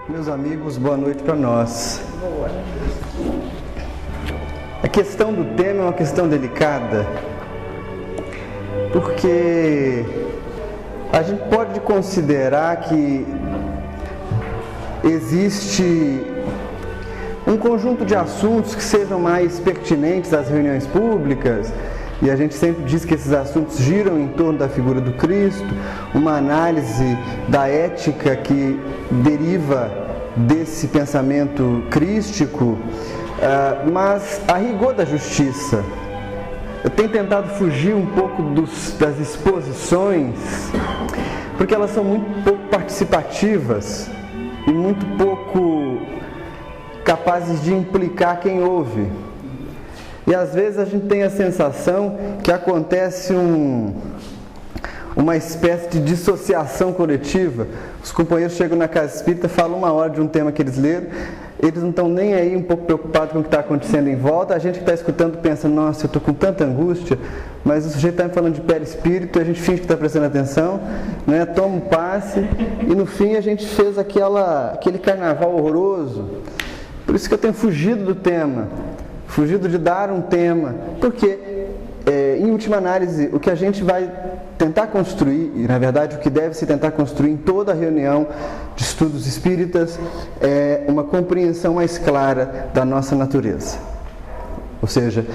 Meus amigos, boa noite para nós. Boa. A questão do tema é uma questão delicada, porque a gente pode considerar que existe um conjunto de assuntos que sejam mais pertinentes às reuniões públicas, e a gente sempre diz que esses assuntos giram em torno da figura do Cristo, uma análise da ética que deriva desse pensamento crístico, mas a rigor da justiça. Eu tenho tentado fugir um pouco das exposições, porque elas são muito pouco participativas e muito pouco capazes de implicar quem ouve. E às vezes a gente tem a sensação que acontece uma espécie de dissociação coletiva. Os companheiros chegam na casa espírita, falam uma hora de um tema que eles leram, eles não estão nem aí, um pouco preocupados com o que está acontecendo em volta. A gente que está escutando pensa, nossa, eu estou com tanta angústia, mas o sujeito está me falando de perispírito, a gente finge que está prestando atenção, né? Toma um passe, e no fim a gente fez aquele carnaval horroroso. Por isso que eu tenho fugido do tema, fugido de dar um tema, porque em última análise, o que a gente vai tentar construir, e na verdade o que deve se tentar construir em toda a reunião de estudos espíritas, é uma compreensão mais clara da nossa natureza. Ou seja,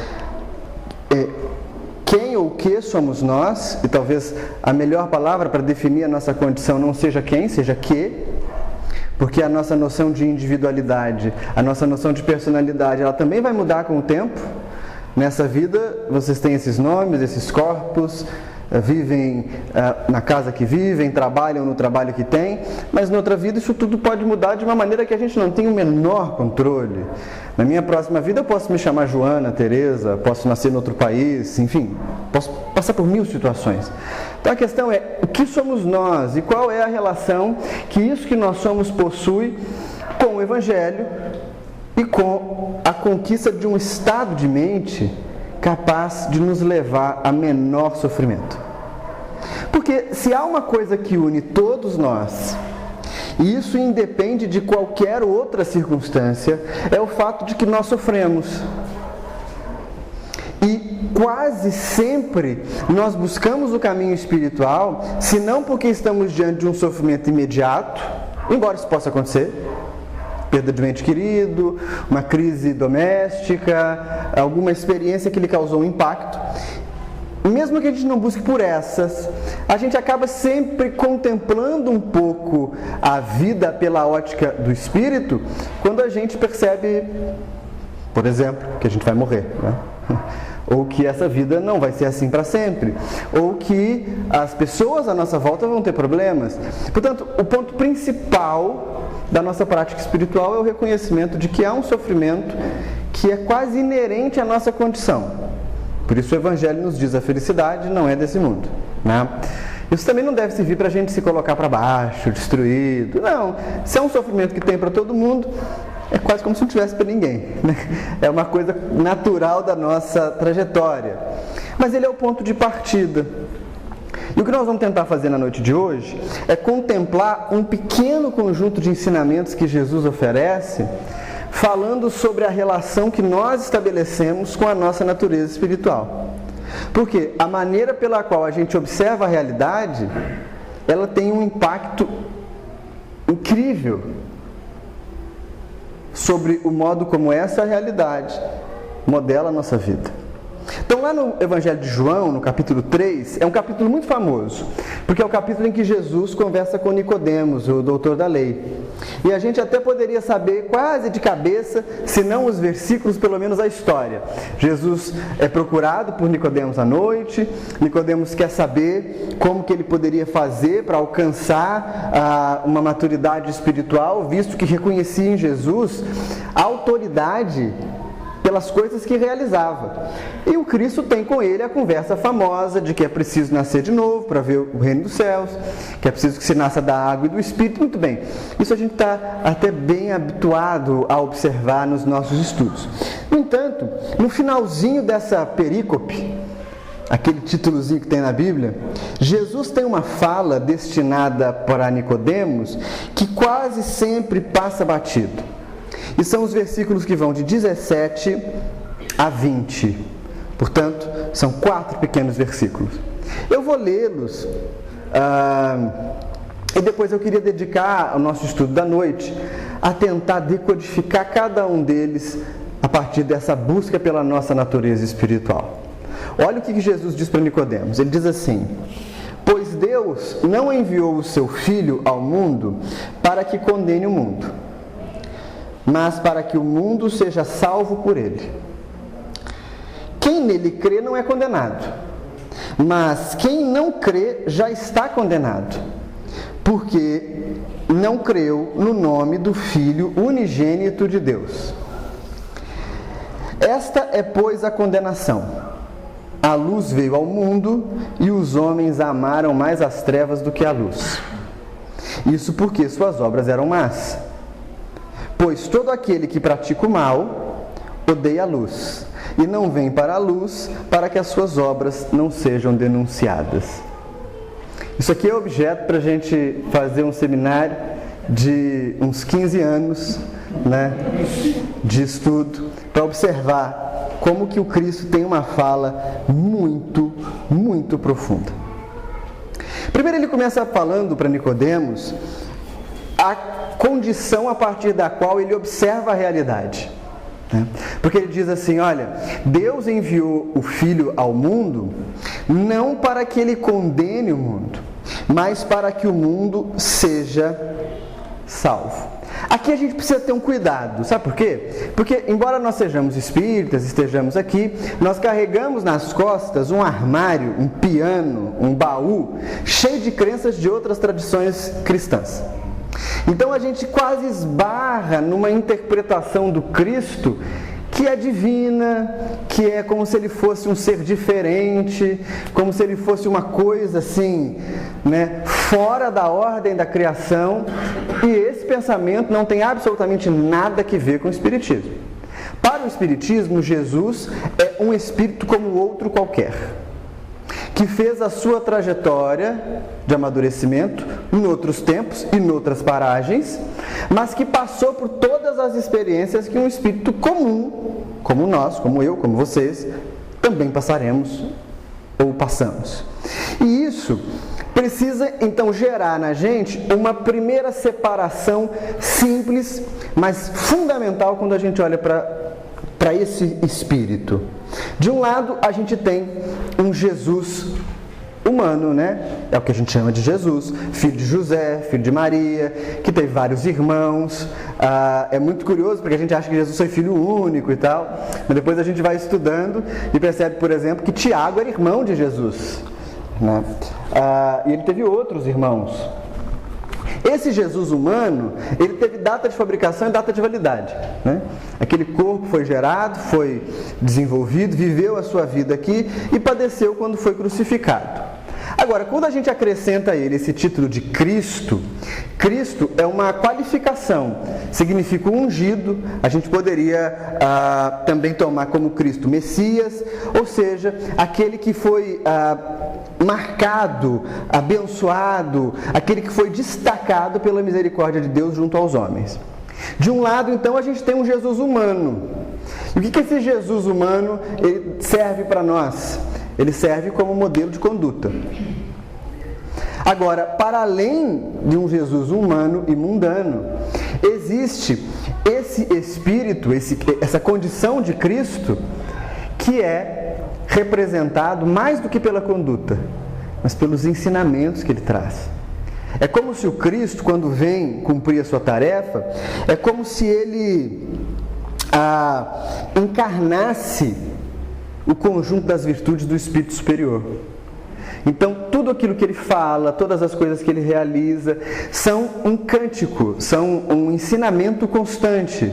quem ou o que somos nós, e talvez a melhor palavra para definir a nossa condição não seja quem, seja que, porque a nossa noção de individualidade, a nossa noção de personalidade, ela também vai mudar com o tempo. Nessa vida, vocês têm esses nomes, esses corpos, vivem na casa que vivem, trabalham no trabalho que têm, mas na outra vida isso tudo pode mudar de uma maneira que a gente não tem o menor controle. Na minha próxima vida eu posso me chamar Joana, Teresa, posso nascer em outro país, enfim, posso passar por 1000 situações. Então a questão é, o que somos nós e qual é a relação que isso que nós somos possui com o Evangelho e com a conquista de um estado de mente capaz de nos levar a menor sofrimento. Porque se há uma coisa que une todos nós, e isso independe de qualquer outra circunstância, é o fato de que nós sofremos. E quase sempre nós buscamos o caminho espiritual, se não porque estamos diante de um sofrimento imediato, embora isso possa acontecer, perda de um ente querido, uma crise doméstica, alguma experiência que lhe causou um impacto. Mesmo que a gente não busque por essas, a gente acaba sempre contemplando um pouco a vida pela ótica do espírito, quando a gente percebe, por exemplo, que a gente vai morrer, né? Ou que essa vida não vai ser assim para sempre, ou que as pessoas à nossa volta vão ter problemas. Portanto, o ponto principal da nossa prática espiritual é o reconhecimento de que há um sofrimento que é quase inerente à nossa condição. Por isso o Evangelho nos diz, a felicidade não é desse mundo, né? Isso também não deve servir para a gente se colocar para baixo, destruído. Não, se é um sofrimento que tem para todo mundo, é quase como se não tivesse para ninguém, né? É uma coisa natural da nossa trajetória. Mas ele é o ponto de partida. E o que nós vamos tentar fazer na noite de hoje é contemplar um pequeno conjunto de ensinamentos que Jesus oferece, falando sobre a relação que nós estabelecemos com a nossa natureza espiritual. Porque a maneira pela qual a gente observa a realidade, ela tem um impacto incrível sobre o modo como essa realidade modela a nossa vida. Então lá no Evangelho de João, no capítulo 3, é um capítulo muito famoso, porque é o capítulo em que Jesus conversa com Nicodemos, o doutor da lei. E a gente até poderia saber quase de cabeça, se não os versículos, pelo menos a história. Jesus é procurado por Nicodemos à noite, Nicodemos quer saber como que ele poderia fazer para alcançar uma maturidade espiritual, visto que reconhecia em Jesus a autoridade pelas coisas que realizava. E o Cristo tem com ele a conversa famosa de que é preciso nascer de novo para ver o reino dos céus, que é preciso que se nasça da água e do Espírito. Muito bem, isso a gente está até bem habituado a observar nos nossos estudos. No entanto, no finalzinho dessa perícope, aquele títulozinho que tem na Bíblia, Jesus tem uma fala destinada para Nicodemos que quase sempre passa batido. E são os versículos que vão de 17 a 20. Portanto, são 4 pequenos versículos. Eu vou lê-los e depois eu queria dedicar o nosso estudo da noite a tentar decodificar cada um deles a partir dessa busca pela nossa natureza espiritual. Olha o que Jesus diz para Nicodemos. Ele diz assim: pois Deus não enviou o seu Filho ao mundo para que condene o mundo, mas para que o mundo seja salvo por ele. Quem nele crê não é condenado, mas quem não crê já está condenado, porque não creu no nome do Filho unigênito de Deus. Esta é, pois, a condenação. A luz veio ao mundo e os homens amaram mais as trevas do que a luz. Isso porque suas obras eram más. Pois todo aquele que pratica o mal odeia a luz e não vem para a luz para que as suas obras não sejam denunciadas. Isso aqui é objeto para a gente fazer um seminário de uns 15 anos, né, de estudo, para observar como que o Cristo tem uma fala muito, muito profunda. Primeiro ele começa falando para Nicodemos a condição a partir da qual ele observa a realidade. Porque ele diz assim: olha, Deus enviou o Filho ao mundo não para que ele condene o mundo, mas para que o mundo seja salvo. Aqui a gente precisa ter um cuidado, sabe por quê? Porque embora nós sejamos espíritas, estejamos aqui, nós carregamos nas costas um armário, um piano, um baú, cheio de crenças de outras tradições cristãs. Então a gente quase esbarra numa interpretação do Cristo que é divina, que é como se ele fosse um ser diferente, como se ele fosse uma coisa assim, né, fora da ordem da criação, e esse pensamento não tem absolutamente nada a ver com o Espiritismo. Para o Espiritismo, Jesus é um espírito como outro qualquer, que fez a sua trajetória de amadurecimento em outros tempos e em outras paragens, mas que passou por todas as experiências que um espírito comum, como nós, como eu, como vocês, também passaremos ou passamos. E isso precisa então gerar na gente uma primeira separação simples, mas fundamental quando a gente olha para esse espírito. De um lado, a gente tem um Jesus humano, né? É o que a gente chama de Jesus, filho de José, filho de Maria, que teve vários irmãos. É muito curioso porque a gente acha que Jesus foi filho único e tal, mas depois a gente vai estudando e percebe, por exemplo, que Tiago era irmão de Jesus, né? E ele teve outros irmãos. Esse Jesus humano, ele teve data de fabricação e data de validade, né? Aquele corpo foi gerado, foi desenvolvido, viveu a sua vida aqui e padeceu quando foi crucificado. Agora, quando a gente acrescenta a ele esse título de Cristo, Cristo é uma qualificação, significa um ungido. A gente poderia também tomar como Cristo Messias, ou seja, aquele que foi marcado, abençoado, aquele que foi destacado pela misericórdia de Deus junto aos homens. De um lado, então, a gente tem um Jesus humano. E o que esse Jesus humano ele serve para nós? Ele serve como modelo de conduta. Agora, para além de um Jesus humano e mundano, existe esse espírito, essa condição de Cristo, que é representado mais do que pela conduta, mas pelos ensinamentos que ele traz. É como se o Cristo, quando vem cumprir a sua tarefa, é como se ele encarnasse o conjunto das virtudes do Espírito Superior. Então, tudo aquilo que ele fala, todas as coisas que ele realiza, são um cântico, são um ensinamento constante.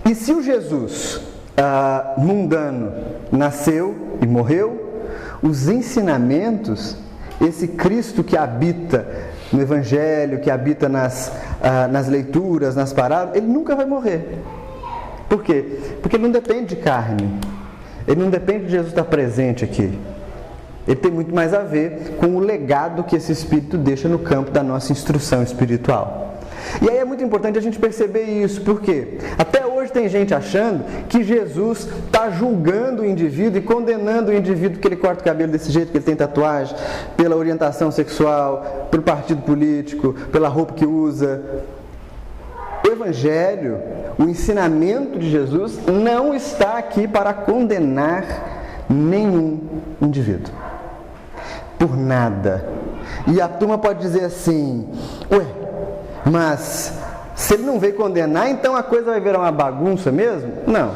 E se o Jesus mundano nasceu e morreu, os ensinamentos, esse Cristo que habita no Evangelho, que habita nas leituras, nas parábolas, ele nunca vai morrer. Por quê? Porque ele não depende de carne. Ele não depende de Jesus estar presente aqui. Ele tem muito mais a ver com o legado que esse Espírito deixa no campo da nossa instrução espiritual. E aí é muito importante a gente perceber isso, porque até hoje tem gente achando que Jesus está julgando o indivíduo e condenando o indivíduo porque ele corta o cabelo desse jeito, que ele tem tatuagem, pela orientação sexual, pelo partido político, pela roupa que usa. O Evangelho, o ensinamento de Jesus, não está aqui para condenar nenhum indivíduo. Por nada. E a turma pode dizer assim, ué, mas se ele não veio condenar, então a coisa vai virar uma bagunça mesmo? Não.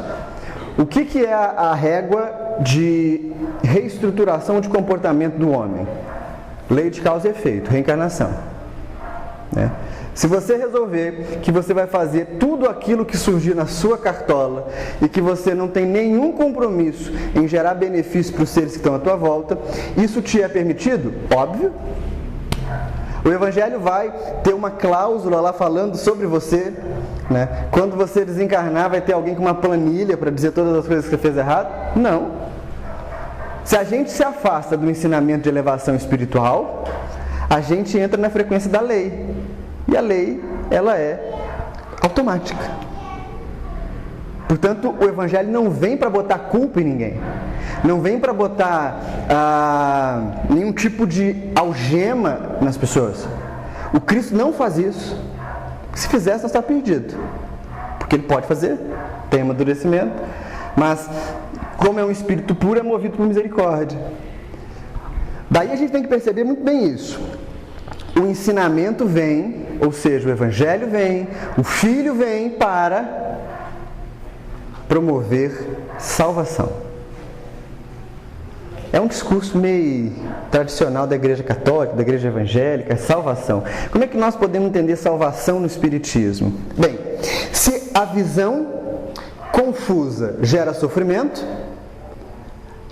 O que é a régua de reestruturação de comportamento do homem? Lei de causa e efeito, reencarnação. Né? Se você resolver que você vai fazer tudo aquilo que surgir na sua cartola e que você não tem nenhum compromisso em gerar benefício para os seres que estão à tua volta, isso te é permitido? Óbvio. O Evangelho vai ter uma cláusula lá falando sobre você, né? Quando você desencarnar vai ter alguém com uma planilha para dizer todas as coisas que você fez errado? Não. Se a gente se afasta do ensinamento de elevação espiritual, a gente entra na frequência da lei. E a lei, ela é automática. Portanto, o Evangelho não vem para botar culpa em ninguém. Não vem para botar nenhum tipo de algema nas pessoas. O Cristo não faz isso. Se fizesse, nós estávamos perdidos. Porque Ele pode fazer, tem amadurecimento. Mas, como é um espírito puro, é movido por misericórdia. Daí a gente tem que perceber muito bem isso. O ensinamento vem, ou seja, o Evangelho vem, o Filho vem para promover salvação. É um discurso meio tradicional da Igreja Católica, da Igreja Evangélica, salvação. Como é que nós podemos entender salvação no Espiritismo? Bem, se a visão confusa gera sofrimento,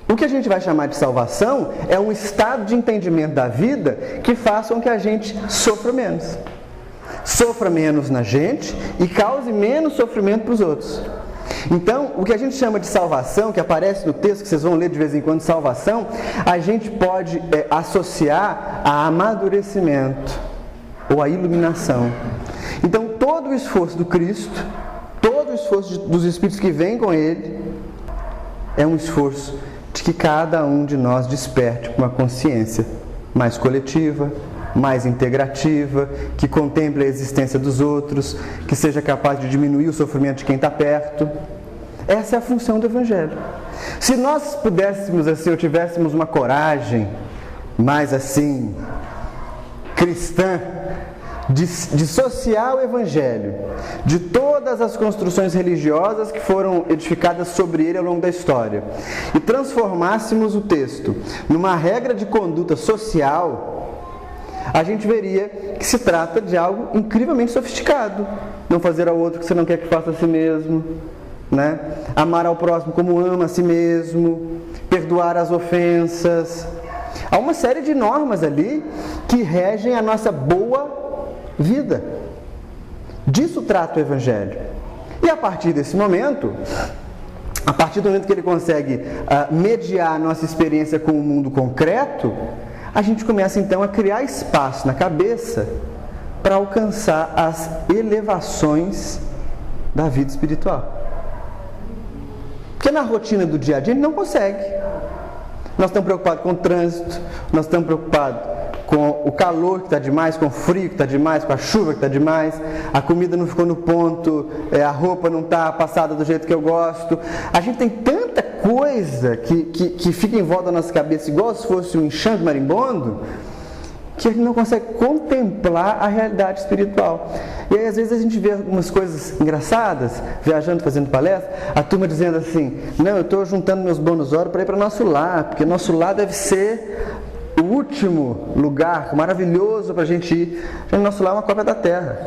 o que a gente vai chamar de salvação é um estado de entendimento da vida que faça com que a gente sofra menos. Sofra menos na gente e cause menos sofrimento para os outros. Então, o que a gente chama de salvação, que aparece no texto, que vocês vão ler de vez em quando, salvação, a gente pode associar a amadurecimento ou a iluminação. Então, todo o esforço do Cristo, todo o esforço dos Espíritos que vêm com Ele, é um esforço de que cada um de nós desperte uma consciência mais coletiva, mais integrativa, que contemple a existência dos outros, que seja capaz de diminuir o sofrimento de quem está perto. Essa é a função do Evangelho. Se nós pudéssemos assim, ou tivéssemos uma coragem mais assim, cristã, de dissociar o Evangelho de todas as construções religiosas que foram edificadas sobre ele ao longo da história e transformássemos o texto numa regra de conduta social, a gente veria que se trata de algo incrivelmente sofisticado. Não fazer ao outro o que você não quer que faça a si mesmo, né? Amar ao próximo como ama a si mesmo, perdoar as ofensas. Há uma série de normas ali que regem a nossa boa vida. Disso trata o Evangelho. E a partir desse momento, a partir do momento que ele consegue mediar a nossa experiência com o mundo concreto, a gente começa então a criar espaço na cabeça para alcançar as elevações da vida espiritual. Porque na rotina do dia a dia a gente não consegue. Nós estamos preocupados com o trânsito, nós estamos preocupados com o calor que está demais, com o frio que está demais, com a chuva que está demais, a comida não ficou no ponto, a roupa não está passada do jeito que eu gosto. A gente tem tanta coisa que fica em volta da nossa cabeça, igual se fosse um enxame marimbondo, que a gente não consegue contemplar a realidade espiritual. E aí às vezes a gente vê algumas coisas engraçadas, viajando, fazendo palestra, a turma dizendo assim, não, eu estou juntando meus bônus hora para ir para nosso lar, porque nosso lar deve ser o último lugar maravilhoso para a gente ir. O nosso lar é uma cópia da Terra.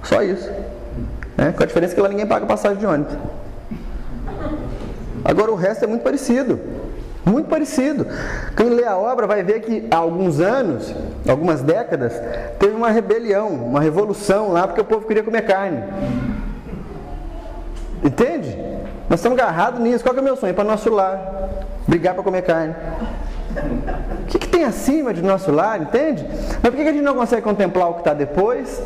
Só isso. Com a diferença que lá ninguém paga passagem de ônibus. Agora o resto é muito parecido. Muito parecido. Quem lê a obra vai ver que há alguns anos, algumas décadas, teve uma rebelião, uma revolução lá, porque o povo queria comer carne. Entende? Nós estamos agarrados nisso. Qual que é o meu sonho? Ir para nosso lar. Brigar para comer carne. O que tem acima de nosso lar, entende? Mas por que a gente não consegue contemplar o que está depois?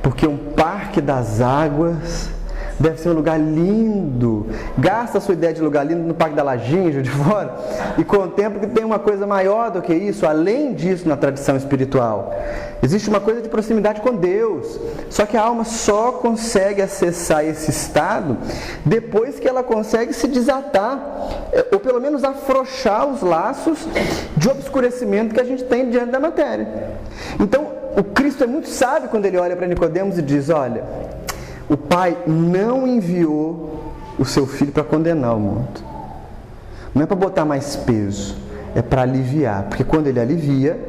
Porque um parque das águas deve ser um lugar lindo. Gasta a sua ideia de lugar lindo no Parque da Lajinha, de fora, e contempla que tem uma coisa maior do que isso, além disso na tradição espiritual. Existe uma coisa de proximidade com Deus. Só que a alma só consegue acessar esse estado depois que ela consegue se desatar, ou pelo menos afrouxar os laços de obscurecimento que a gente tem diante da matéria. Então, o Cristo é muito sábio quando ele olha para Nicodemos e diz: olha, o Pai não enviou o seu Filho para condenar o mundo. Não é para botar mais peso, é para aliviar. Porque quando ele alivia,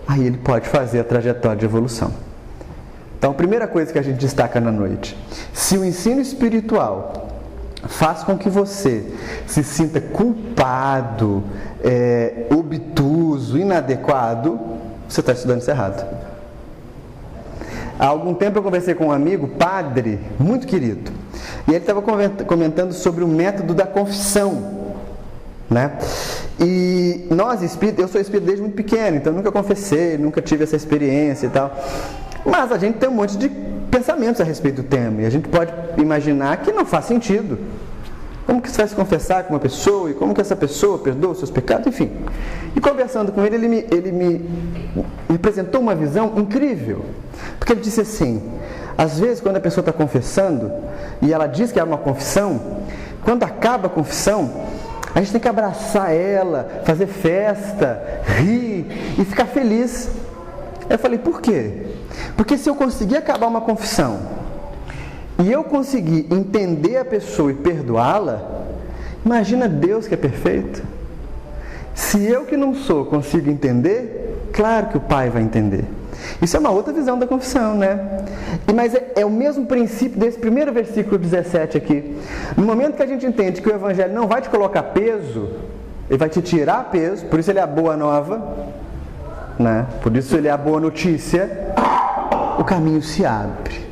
aí ele pode fazer a trajetória de evolução. Então, a primeira coisa que a gente destaca na noite: se o ensino espiritual faz com que você se sinta culpado, obtuso, inadequado, você está estudando isso errado. Há algum tempo eu conversei com um amigo, padre, muito querido, e ele estava comentando sobre o método da confissão, né? E nós espíritas, eu sou espírita desde muito pequeno, então nunca confessei, nunca tive essa experiência e tal, mas a gente tem um monte de pensamentos a respeito do tema, e a gente pode imaginar que não faz sentido. Como que você vai se confessar com uma pessoa, e como que essa pessoa perdoa os seus pecados, enfim. E conversando com ele, ele me apresentou uma visão incrível. Porque ele disse assim: às vezes quando a pessoa está confessando, e ela diz que é uma confissão, quando acaba a confissão, a gente tem que abraçar ela, fazer festa, rir e ficar feliz. Eu falei: por quê? Porque se eu conseguir acabar uma confissão e eu conseguir entender a pessoa e perdoá-la, imagina Deus que é perfeito. Se eu que não sou consigo entender, claro que o Pai vai entender. Isso é uma outra visão da confissão, né? Mas é o mesmo princípio desse primeiro versículo 17 aqui. No momento que a gente entende que o Evangelho não vai te colocar peso, ele vai te tirar peso, por isso ele é a boa nova, né? Por isso ele é a boa notícia, o caminho se abre.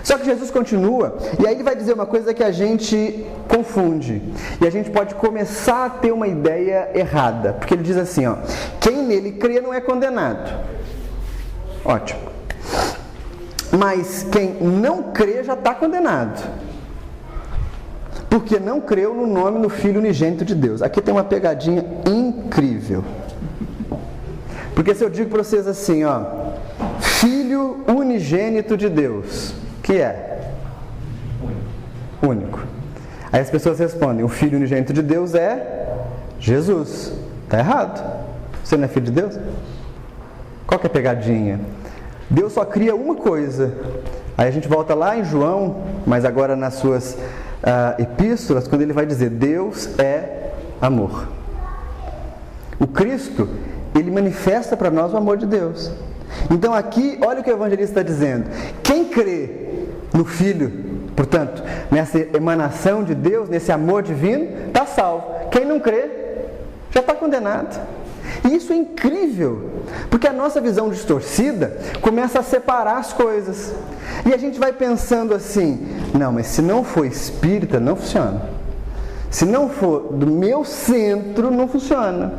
Só que Jesus continua, e aí ele vai dizer uma coisa que a gente confunde, e a gente pode começar a ter uma ideia errada, porque ele diz assim, ó: quem nele crê não é condenado. Ótimo. Mas quem não crê já está condenado, porque não creu no nome do Filho unigênito de Deus. Aqui tem uma pegadinha incrível, porque se eu digo para vocês assim, ó: Filho unigênito de Deus, que é? Único. Aí as pessoas respondem: o Filho unigênito de Deus é Jesus. Está errado. Você não é filho de Deus? Qual que é a pegadinha? Deus só cria uma coisa. Aí a gente volta lá em João, mas agora nas suas epístolas, quando ele vai dizer: Deus é amor. O Cristo, ele manifesta para nós o amor de Deus. Então aqui, olha o que o evangelista está dizendo: quem crê no Filho, portanto, nessa emanação de Deus, nesse amor divino, está salvo. Quem não crê, já está condenado. E isso é incrível, porque a nossa visão distorcida começa a separar as coisas. E a gente vai pensando assim: não, mas se não for espírita, não funciona. Se não for do meu centro, não funciona.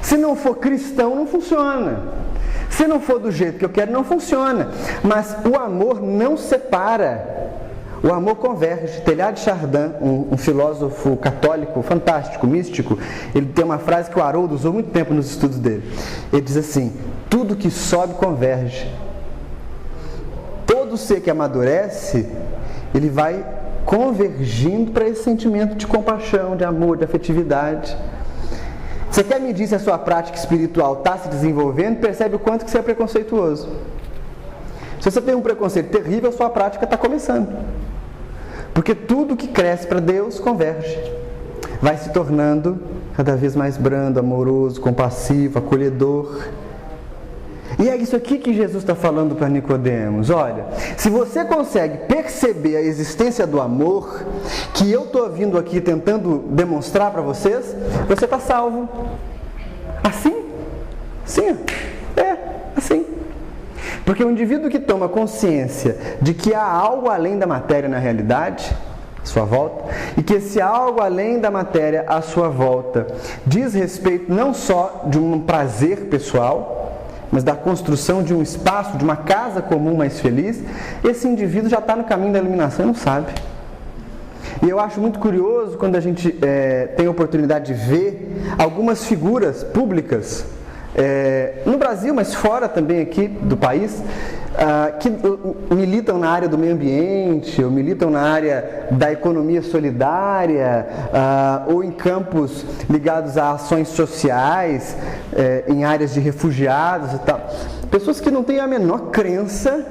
Se não for cristão, não funciona. Se não for do jeito que eu quero, não funciona. Mas o amor não separa. O amor converge. Teilhard de Chardin, um filósofo católico fantástico, místico, ele tem uma frase que o Haroldo usou muito tempo nos estudos dele. Ele diz assim: tudo que sobe converge. Todo ser que amadurece, ele vai convergindo para esse sentimento de compaixão, de amor, de afetividade. Você quer medir se a sua prática espiritual está se desenvolvendo? Percebe o quanto que você é preconceituoso. Se você tem um preconceito terrível, a sua prática está começando. Porque tudo que cresce para Deus converge. Vai se tornando cada vez mais brando, amoroso, compassivo, acolhedor. E é isso aqui que Jesus está falando para Nicodemos. Olha, se você consegue perceber a existência do amor, que eu estou vindo aqui tentando demonstrar para vocês, você está salvo. Assim? Sim, assim. Porque o indivíduo que toma consciência de que há algo além da matéria na realidade, à sua volta, e que esse algo além da matéria à sua volta diz respeito não só de um prazer pessoal, mas da construção de um espaço, de uma casa comum mais feliz, esse indivíduo já está no caminho da iluminação e não sabe. E eu acho muito curioso quando a gente tem a oportunidade de ver algumas figuras públicas, no Brasil, mas fora também aqui do país, que militam na área do meio ambiente, ou militam na área da economia solidária, ou em campos ligados a ações sociais, em áreas de refugiados e tal. Pessoas que não têm a menor crença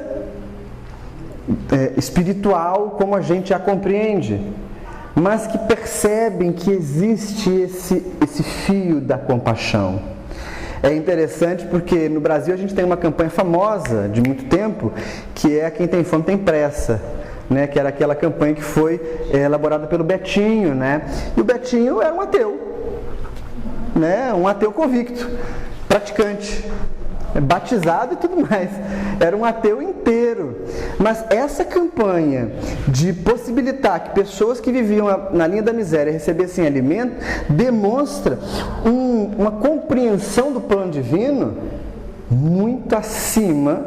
espiritual como a gente a compreende, mas que percebem que existe esse fio da compaixão. É interessante porque no Brasil a gente tem uma campanha famosa de muito tempo, que é Quem Tem Fome Tem Pressa, né? Que era aquela campanha que foi elaborada pelo Betinho, né? E o Betinho era um ateu, né? Um ateu convicto, praticante, batizado e tudo mais. Era um ateu inteiro. Mas essa campanha de possibilitar que pessoas que viviam na linha da miséria recebessem alimento demonstra uma compreensão do plano divino muito acima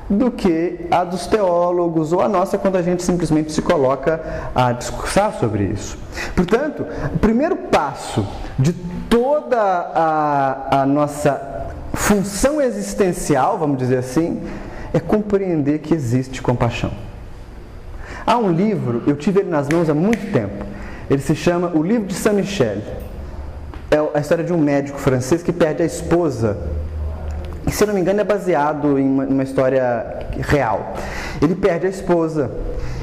do que a dos teólogos ou a nossa, quando a gente simplesmente se coloca a discursar sobre isso. Portanto, o primeiro passo de toda a nossa função existencial, vamos dizer assim, é compreender que existe compaixão. Há um livro, eu tive ele nas mãos há muito tempo, ele se chama O Livro de Saint-Michel. É a história de um médico francês que perde a esposa. E, se eu não me engano, é baseado em uma história real. Ele perde a esposa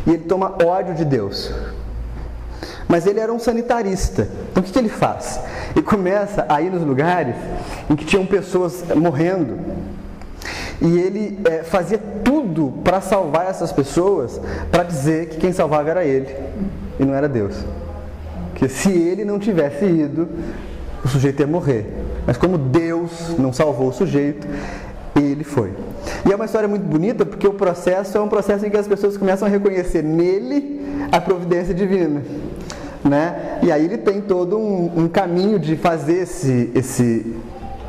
e ele toma ódio de Deus. Mas ele era um sanitarista. Então o que ele faz? Ele começa a ir nos lugares em que tinham pessoas morrendo. E ele fazia tudo para salvar essas pessoas, para dizer que quem salvava era ele e não era Deus. Que se ele não tivesse ido, o sujeito ia morrer. Mas como Deus não salvou o sujeito, ele foi. E é uma história muito bonita porque o processo é um processo em que as pessoas começam a reconhecer nele a providência divina, né? E aí ele tem todo um caminho de fazer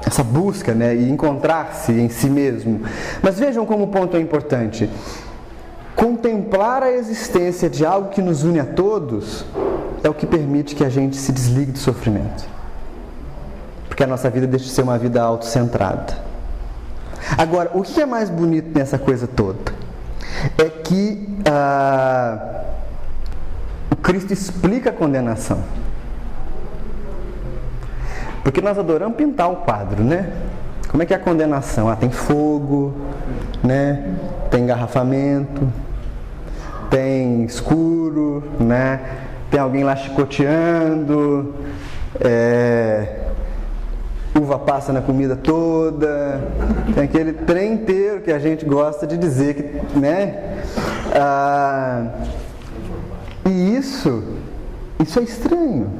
essa busca, né? E encontrar-se em si mesmo. Mas vejam como o ponto é importante. Contemplar a existência de algo que nos une a todos é o que permite que a gente se desligue do sofrimento. Porque a nossa vida deixa de ser uma vida autocentrada. Agora, o que é mais bonito nessa coisa toda? É que o Cristo explica a condenação. Porque nós adoramos pintar o quadro, né? Como é que é a condenação? Tem fogo, né? Tem engarrafamento, tem escuro, né? Tem alguém lá chicoteando, uva passa na comida toda, tem aquele trem inteiro que a gente gosta de dizer, que, né? E isso é estranho.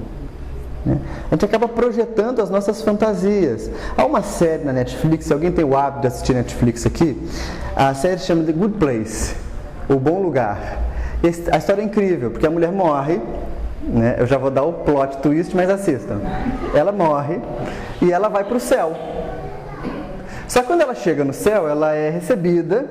A gente acaba projetando as nossas fantasias. Há uma série na Netflix, se alguém tem o hábito de assistir Netflix aqui, a série se chama The Good Place, O Bom Lugar. A história é incrível, porque a mulher morre, né? Eu já vou dar o plot twist, mas assistam. Ela morre e ela vai para o céu. Só que quando ela chega no céu, ela é recebida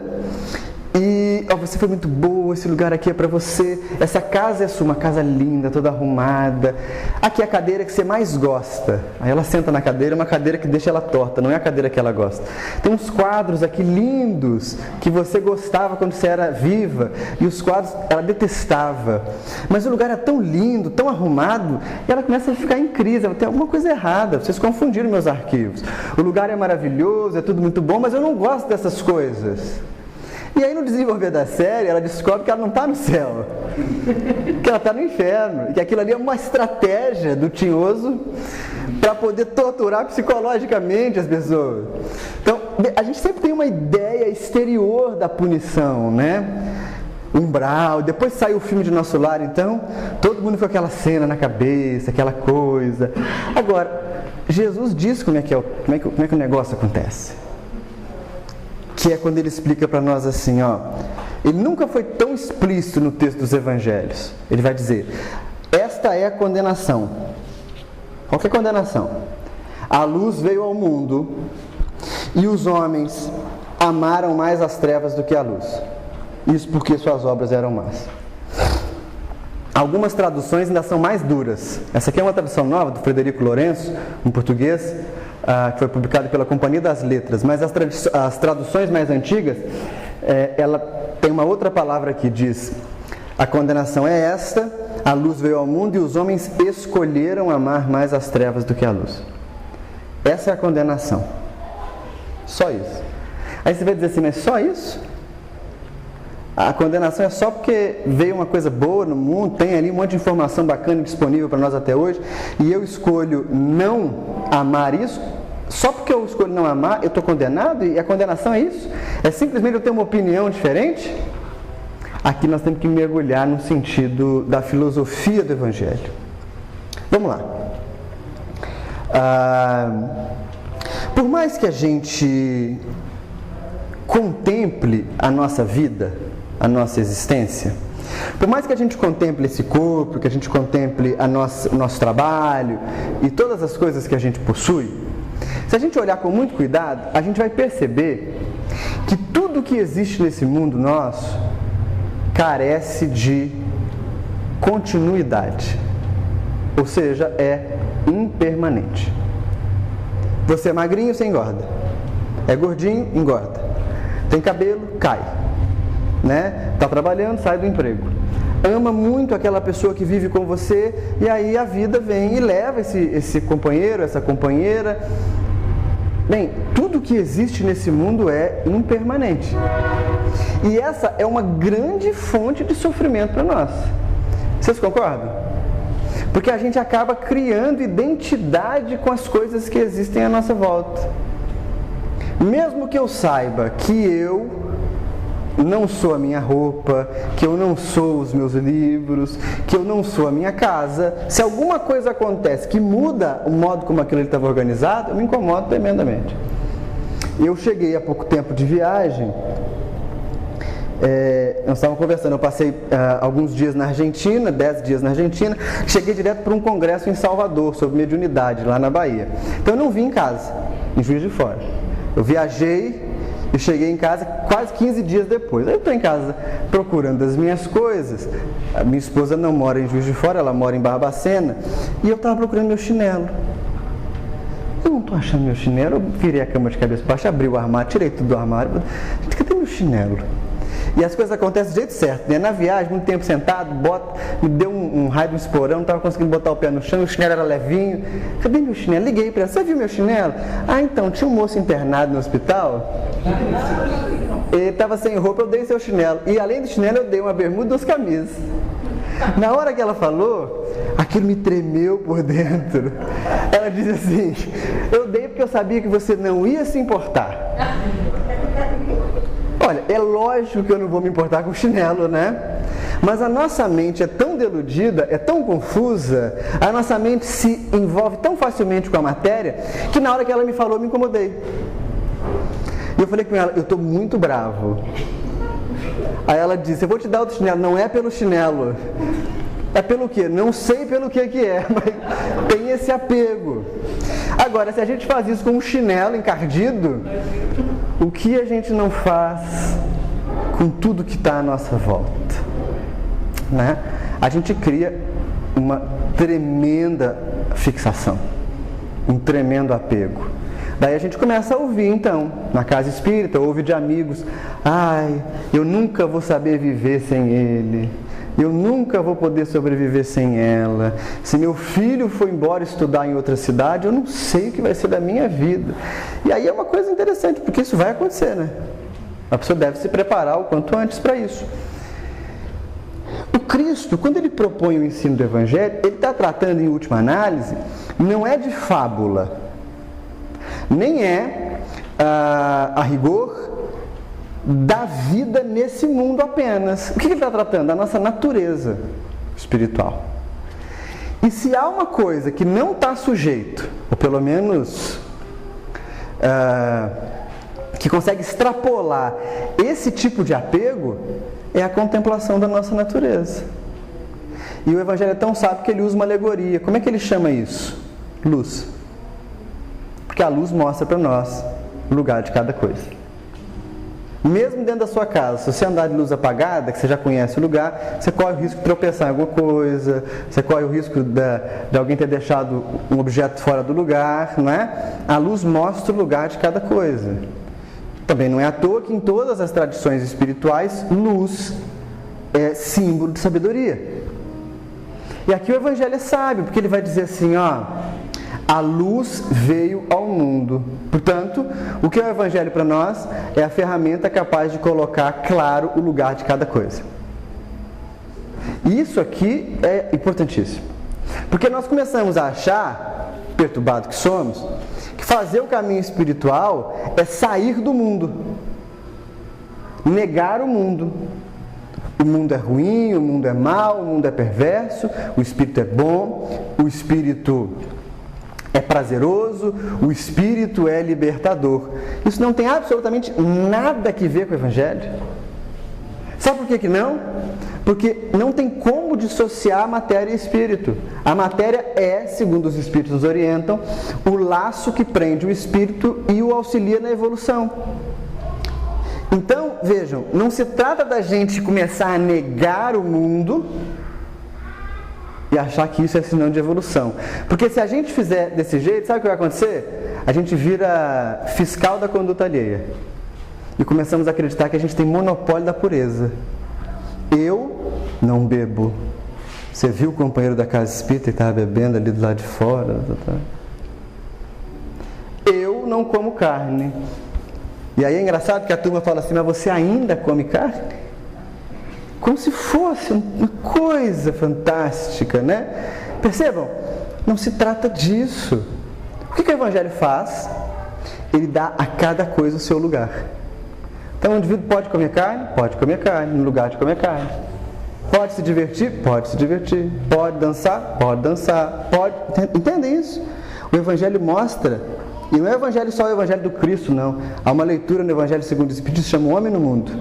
e você foi muito boa, esse lugar aqui é para você, essa casa é sua, uma casa linda, toda arrumada, aqui é a cadeira que você mais gosta. Aí ela senta na cadeira, uma cadeira que deixa ela torta, não é a cadeira que ela gosta. Tem uns quadros aqui lindos que você gostava quando você era viva, e os quadros ela detestava, mas o lugar é tão lindo, tão arrumado, e ela começa a ficar em crise, tem alguma coisa errada, vocês confundiram meus arquivos, o lugar é maravilhoso, é tudo muito bom, mas eu não gosto dessas coisas. E aí no desenvolver da série, ela descobre que ela não está no céu, que ela está no inferno, e que aquilo ali é uma estratégia do tinhoso para poder torturar psicologicamente as pessoas. Então, a gente sempre tem uma ideia exterior da punição, né? Umbral, depois saiu o filme de Nosso Lar, então, todo mundo com aquela cena na cabeça, aquela coisa. Agora, Jesus diz como é que o negócio acontece. Que é quando ele explica para nós assim, Ele nunca foi tão explícito no texto dos evangelhos. Ele vai dizer: esta é a condenação. Qual que é a condenação? A luz veio ao mundo e os homens amaram mais as trevas do que a luz. Isso porque suas obras eram más. Algumas traduções ainda são mais duras. Essa aqui é uma tradução nova do Frederico Lourenço, em português, que foi publicada pela Companhia das Letras. Mas as traduções mais antigas, ela tem uma outra palavra que diz: a condenação é esta, a luz veio ao mundo e os homens escolheram amar mais as trevas do que a luz. Essa é a condenação. Só isso. Aí você vai dizer assim: mas só isso? A condenação é só porque veio uma coisa boa no mundo, tem ali um monte de informação bacana disponível para nós até hoje, e eu escolho não amar isso? Só porque eu escolho não amar, eu estou condenado? E a condenação é isso? É simplesmente eu ter uma opinião diferente? Aqui nós temos que mergulhar no sentido da filosofia do Evangelho. Vamos lá. Por mais que a gente contemple a nossa vida, a nossa existência, por mais que a gente contemple esse corpo, que a gente contemple o nosso trabalho e todas as coisas que a gente possui, se a gente olhar com muito cuidado, a gente vai perceber que tudo que existe nesse mundo nosso carece de continuidade, ou seja, é impermanente. Você é magrinho, você engorda. É gordinho, engorda. Tem cabelo, cai. Né? Tá trabalhando, sai do emprego. Ama muito aquela pessoa que vive com você, e aí a vida vem e leva esse companheiro, essa companheira. Bem, tudo que existe nesse mundo é impermanente. E essa é uma grande fonte de sofrimento para nós. Vocês concordam? Porque a gente acaba criando identidade com as coisas que existem à nossa volta. Mesmo que eu saiba que eu não sou a minha roupa, que eu não sou os meus livros, que eu não sou a minha casa, se alguma coisa acontece que muda o modo como aquilo estava organizado, eu me incomodo tremendamente. Eu cheguei há pouco tempo de viagem, nós estávamos conversando, eu passei alguns dias na Argentina, 10 dias na Argentina, cheguei direto para um congresso em Salvador, sobre mediunidade, lá na Bahia. Então eu não vim em casa, em Juiz de Fora. Eu viajei e cheguei em casa quase 15 dias depois. Aí eu estou em casa procurando as minhas coisas. A minha esposa não mora em Juiz de Fora, ela mora em Barbacena. E eu estava procurando meu chinelo. Eu não estou achando meu chinelo. Eu virei a cama de cabeça para baixo, abri o armário, tirei tudo do armário. Gente, cadê meu chinelo? E as coisas acontecem do jeito certo, né? Na viagem, muito tempo sentado, me deu um raio de um esporão, não estava conseguindo botar o pé no chão, o chinelo era levinho. Cadê meu chinelo? Liguei para ela: você viu meu chinelo? Ah, então, tinha um moço internado no hospital, ele estava sem roupa, eu dei seu chinelo. E além do chinelo, eu dei uma bermuda e 2 camisas. Na hora que ela falou, aquilo me tremeu por dentro. Ela disse assim: eu dei porque eu sabia que você não ia se importar. Olha, é lógico que eu não vou me importar com chinelo, né? Mas a nossa mente é tão deludida, é tão confusa, a nossa mente se envolve tão facilmente com a matéria, que na hora que ela me falou, eu me incomodei. E eu falei com ela: eu estou muito bravo. Aí ela disse: eu vou te dar outro chinelo. Não é pelo chinelo. É pelo quê? Não sei pelo que é, mas tem esse apego. Agora, se a gente faz isso com um chinelo encardido, o que a gente não faz com tudo que está à nossa volta? Né? A gente cria uma tremenda fixação, um tremendo apego. Daí a gente começa a ouvir, então, na casa espírita, ouve de amigos: ai, eu nunca vou saber viver sem ele, eu nunca vou poder sobreviver sem ela, se meu filho for embora estudar em outra cidade, eu não sei o que vai ser da minha vida. E aí é uma coisa interessante, porque isso vai acontecer, né? A pessoa deve se preparar o quanto antes para isso. O Cristo, quando ele propõe o ensino do Evangelho, ele está tratando, em última análise, não é de fábula, nem é, a rigor, da vida nesse mundo apenas. O que ele está tratando? Da nossa natureza espiritual. E se há uma coisa que não está sujeito, ou pelo menos que consegue extrapolar esse tipo de apego, é a contemplação da nossa natureza. E o Evangelho é tão sábio que ele usa uma alegoria. Como é que ele chama isso? Luz. Porque a luz mostra para nós o lugar de cada coisa. Mesmo dentro da sua casa, se você andar de luz apagada, que você já conhece o lugar, você corre o risco de tropeçar em alguma coisa, você corre o risco de alguém ter deixado um objeto fora do lugar, não é? A luz mostra o lugar de cada coisa. Também não é à toa que em todas as tradições espirituais, luz é símbolo de sabedoria. E aqui o Evangelho é sábio, porque ele vai dizer assim, ó, a luz veio ao mundo. Portanto, o que é o Evangelho para nós? É a ferramenta capaz de colocar claro o lugar de cada coisa. Isso aqui é importantíssimo. Porque nós começamos a achar, perturbado que somos, que fazer o caminho espiritual é sair do mundo. Negar o mundo. O mundo é ruim, o mundo é mau, o mundo é perverso, o espírito é bom, o espírito é prazeroso, o espírito é libertador. Isso não tem absolutamente nada a ver com o Evangelho. Sabe por que não? Porque não tem como dissociar matéria e espírito. A matéria é, segundo os espíritos nos orientam, o laço que prende o espírito e o auxilia na evolução. Então, vejam, não se trata da gente começar a negar o mundo e achar que isso é sinal de evolução. Porque se a gente fizer desse jeito, sabe o que vai acontecer? A gente vira fiscal da conduta alheia. E começamos a acreditar que a gente tem monopólio da pureza. Eu não bebo. Você viu o companheiro da casa espírita que estava bebendo ali do lado de fora? Eu não como carne. E aí é engraçado que a turma fala assim, mas você ainda come carne? Como se fosse uma coisa fantástica, né? Percebam? Não se trata disso. O que o Evangelho faz? Ele dá a cada coisa o seu lugar. Então o indivíduo pode comer carne? Pode comer carne, no lugar de comer carne. Pode se divertir? Pode se divertir. Pode dançar? Pode dançar. Pode... Entendem isso? O Evangelho mostra... E não é o Evangelho só o Evangelho do Cristo, não. Há uma leitura no Evangelho segundo o Espírito que se chama O Homem no Mundo.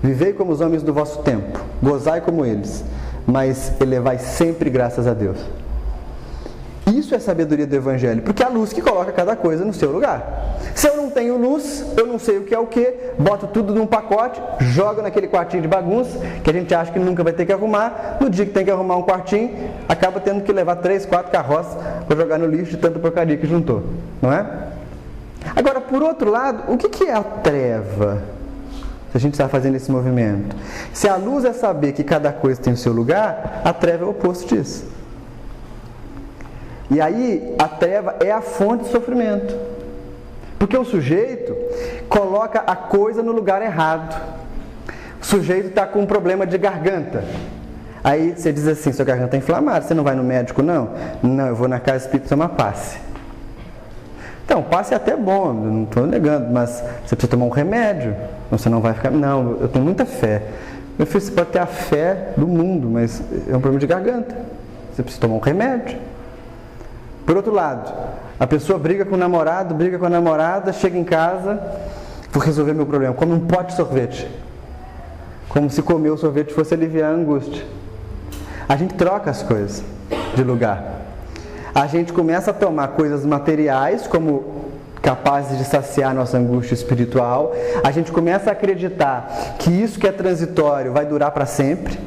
Vivei como os homens do vosso tempo, gozai como eles, mas elevai sempre graças a Deus. Isso é a sabedoria do Evangelho, porque é a luz que coloca cada coisa no seu lugar. Se eu não tenho luz, eu não sei o que é o que, boto tudo num pacote, jogo naquele quartinho de bagunça, que a gente acha que nunca vai ter que arrumar, no dia que tem que arrumar um quartinho, acaba tendo que levar 3, 4 carroças para jogar no lixo de tanta porcaria que juntou, não é? Agora, por outro lado, o que é a treva? Se a gente está fazendo esse movimento. Se a luz é saber que cada coisa tem o seu lugar, a treva é o oposto disso. E aí, a treva é a fonte de sofrimento. Porque o sujeito coloca a coisa no lugar errado. O sujeito está com um problema de garganta. Aí você diz assim, sua garganta está inflamada, você não vai no médico não? Não, eu vou na casa espírita tomar passe. Então, passe é até bom, não estou negando, mas você precisa tomar um remédio. Você não vai ficar... Não, eu tenho muita fé. Meu filho, você pode ter a fé do mundo, mas é um problema de garganta. Você precisa tomar um remédio. Por outro lado, a pessoa briga com o namorado, briga com a namorada, chega em casa, vou resolver meu problema, come um pote de sorvete. Como se comer o sorvete fosse aliviar a angústia. A gente troca as coisas de lugar. A gente começa a tomar coisas materiais como capazes de saciar nossa angústia espiritual. A gente começa a acreditar que isso que é transitório vai durar para sempre.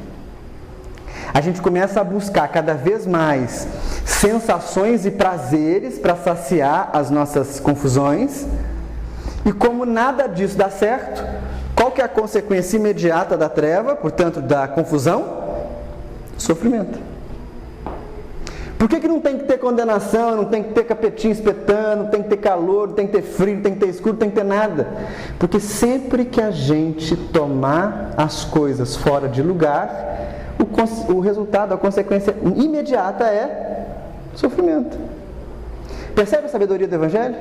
A gente começa a buscar cada vez mais sensações e prazeres para saciar as nossas confusões. E como nada disso dá certo, qual que é a consequência imediata da treva, portanto da confusão? Sofrimento. Por que não tem que ter condenação, não tem que ter capetinho espetando, não tem que ter calor, não tem que ter frio, não tem que ter escuro, não tem que ter nada? Porque sempre que a gente tomar as coisas fora de lugar, o resultado, a consequência imediata é sofrimento. Percebe a sabedoria do Evangelho?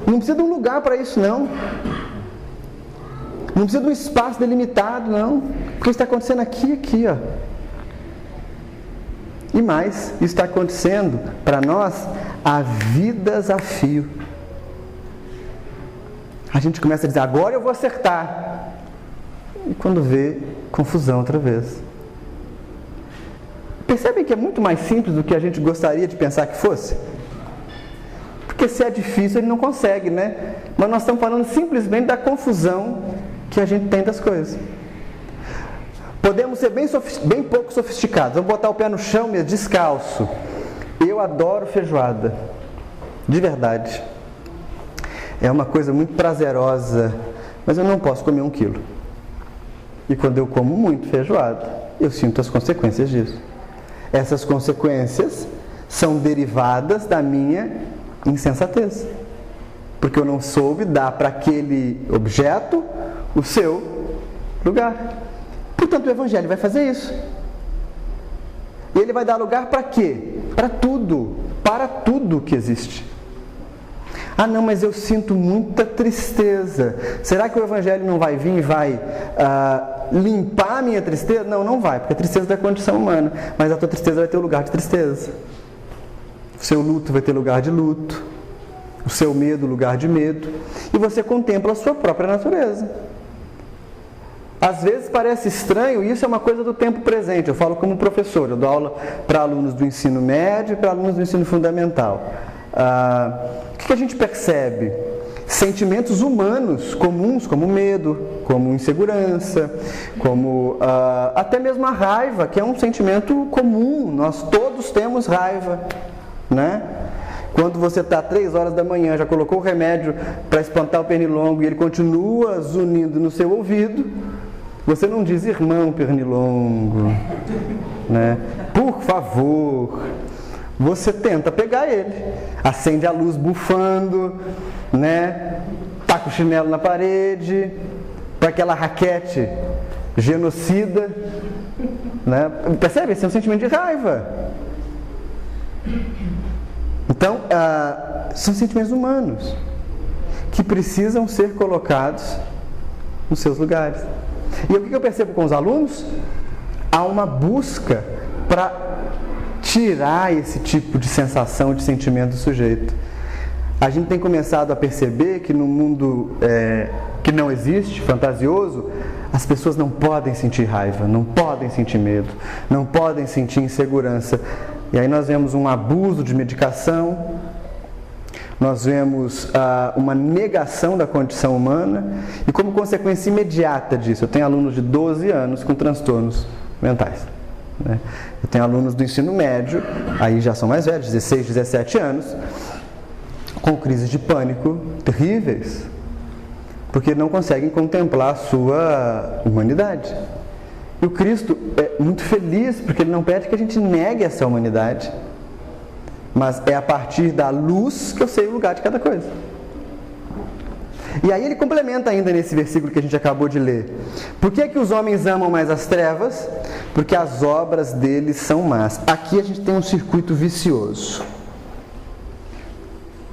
Não precisa de um lugar para isso, não. Não precisa de um espaço delimitado, não. Porque isso está acontecendo aqui, ó. E mais, isso está acontecendo para nós a vida a fio. a gente começa a dizer, agora eu vou acertar. E quando vê, confusão outra vez. Percebem que é muito mais simples do que a gente gostaria de pensar que fosse? Porque se é difícil, ele não consegue, né? Mas nós estamos falando simplesmente da confusão que a gente tem das coisas. Podemos ser bem pouco sofisticados. Vamos botar o pé no chão mesmo, descalço. Eu adoro feijoada. De verdade. É uma coisa muito prazerosa. Mas eu não posso comer 1 quilo. E quando eu como muito feijoada, eu sinto as consequências disso. Essas consequências são derivadas da minha insensatez. Porque eu não soube dar para aquele objeto o seu lugar. Portanto, o Evangelho vai fazer isso. E ele vai dar lugar para quê? Para tudo que existe. Ah, não, mas eu sinto muita tristeza. Será que o Evangelho não vai vir e vai limpar a minha tristeza? Não, não vai, porque a tristeza é da condição humana. Mas a tua tristeza vai ter o lugar de tristeza. O seu luto vai ter lugar de luto. O seu medo, lugar de medo. E você contempla a sua própria natureza. Às vezes parece estranho, e isso é uma coisa do tempo presente. Eu falo como professor, eu dou aula para alunos do ensino médio e para alunos do ensino fundamental. O que a gente percebe? Sentimentos humanos comuns, como medo, como insegurança, como até mesmo a raiva, que é um sentimento comum. Nós todos temos raiva, né? Quando você está 3 horas da manhã, já colocou o remédio para espantar o pernilongo e ele continua zunindo no seu ouvido, você não diz, irmão pernilongo, né? Por favor. Você tenta pegar ele, acende a luz bufando, né? Taca o chinelo na parede, para aquela raquete genocida, né? Percebe? Esse é um sentimento de raiva. Então, são sentimentos humanos que precisam ser colocados nos seus lugares. E o que eu percebo com os alunos? Há uma busca para tirar esse tipo de sensação, de sentimento do sujeito. A gente tem começado a perceber que no mundo que não existe, fantasioso, as pessoas não podem sentir raiva, não podem sentir medo, não podem sentir insegurança. E aí nós vemos um abuso de medicação, nós vemos uma negação da condição humana e como consequência imediata disso, eu tenho alunos de 12 anos com transtornos mentais. Né? Eu tenho alunos do ensino médio, aí já são mais velhos, 16, 17 anos, com crises de pânico terríveis, porque não conseguem contemplar a sua humanidade. E o Cristo é muito feliz, porque Ele não pede que a gente negue essa humanidade, mas é a partir da luz que eu sei o lugar de cada coisa. E aí ele complementa ainda nesse versículo que a gente acabou de ler. Por que que os homens amam mais as trevas? Porque as obras deles são más. Aqui a gente tem um circuito vicioso.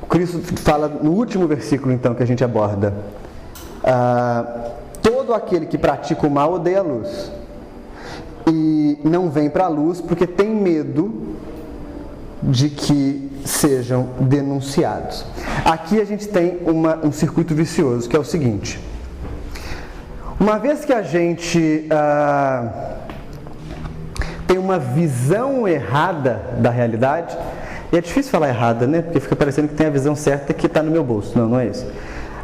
O Cristo fala no último versículo então que a gente aborda. Todo aquele que pratica o mal odeia a luz. E não vem para a luz porque tem medo de que sejam denunciados. Aqui a gente tem um circuito vicioso, que é o seguinte. Uma vez que a gente tem uma visão errada da realidade, e é difícil falar errada, né? Porque fica parecendo que tem a visão certa que está no meu bolso. Não, não é isso.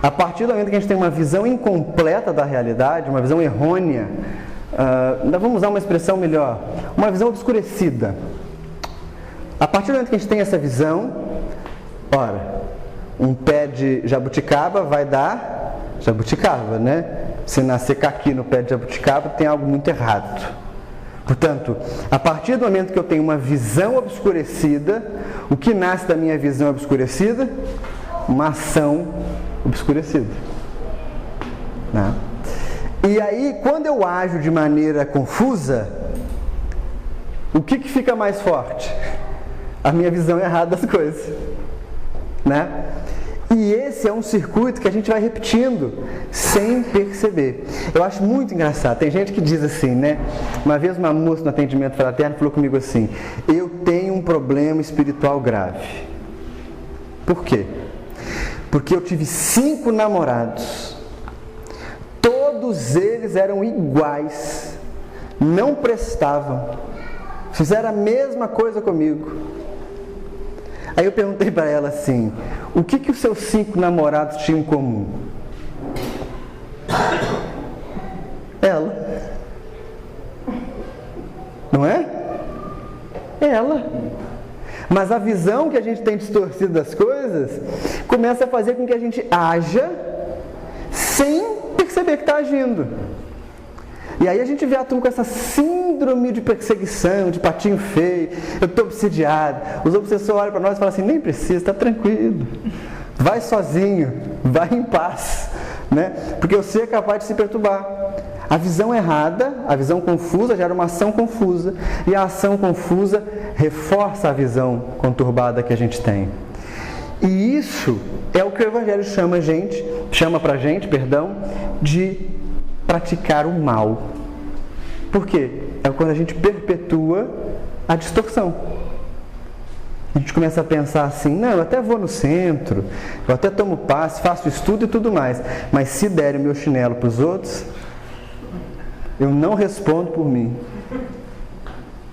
A partir do momento que a gente tem uma visão incompleta da realidade, uma visão errônea, vamos usar uma expressão melhor, uma visão obscurecida. A partir do momento que a gente tem essa visão, ora, um pé de jabuticaba vai dar jabuticaba, né? Se nascer caqui no pé de jabuticaba, tem algo muito errado. Portanto, a partir do momento que eu tenho uma visão obscurecida, o que nasce da minha visão obscurecida? Uma ação obscurecida. Né? E aí, quando eu ajo de maneira confusa, o que fica mais forte? A minha visão errada das coisas, né? E esse é um circuito que a gente vai repetindo sem perceber. Eu acho muito engraçado. Tem gente que diz assim, né? Uma vez uma moça no atendimento fraterno falou comigo assim: eu tenho um problema espiritual grave. Por quê? porque eu tive 5 namorados. Todos eles eram iguais, não prestavam, fizeram a mesma coisa comigo. Aí eu perguntei para ela assim: o que os seus 5 namorados tinham em comum? Ela. Não é? Ela. Mas a visão que a gente tem distorcida das coisas começa a fazer com que a gente haja sem perceber que está agindo. E aí a gente vê a turma com essa síndrome de perseguição, de patinho feio, eu estou obsidiado. Os obsessores olham para nós e falam assim: nem precisa, está tranquilo, vai sozinho, vai em paz, né? Porque você é capaz de se perturbar. A visão errada, a visão confusa gera uma ação confusa, e a ação confusa reforça a visão conturbada que a gente tem. E isso é o que o Evangelho chama pra gente, de praticar o mal. Por quê? É quando a gente perpetua a distorção. A gente começa a pensar assim: não, eu até vou no centro, eu até tomo passe, faço estudo e tudo mais, mas se derem meu chinelo para os outros, eu não respondo por mim.